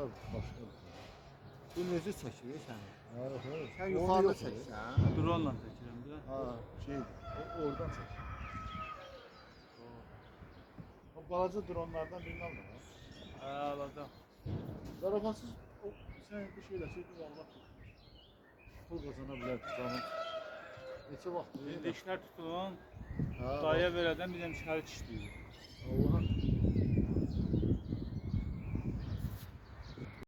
başqa başqa. Bunu özü çəkir səni. Ha, evet. Sən Onu yuxarıda yok ya. çəksən. Drone çəkirəm də. Ha, şey, oradan çək. O balaca dronlardan birini al da. Hə, alacam. Zarafatsız o sen bir şeyle çekip Allah pul kazanabilir tutanın. Neçə vaxt? İndi işlər tutulun. Ha, Dayıya verədən bizim şərik işləyir. Allah'ın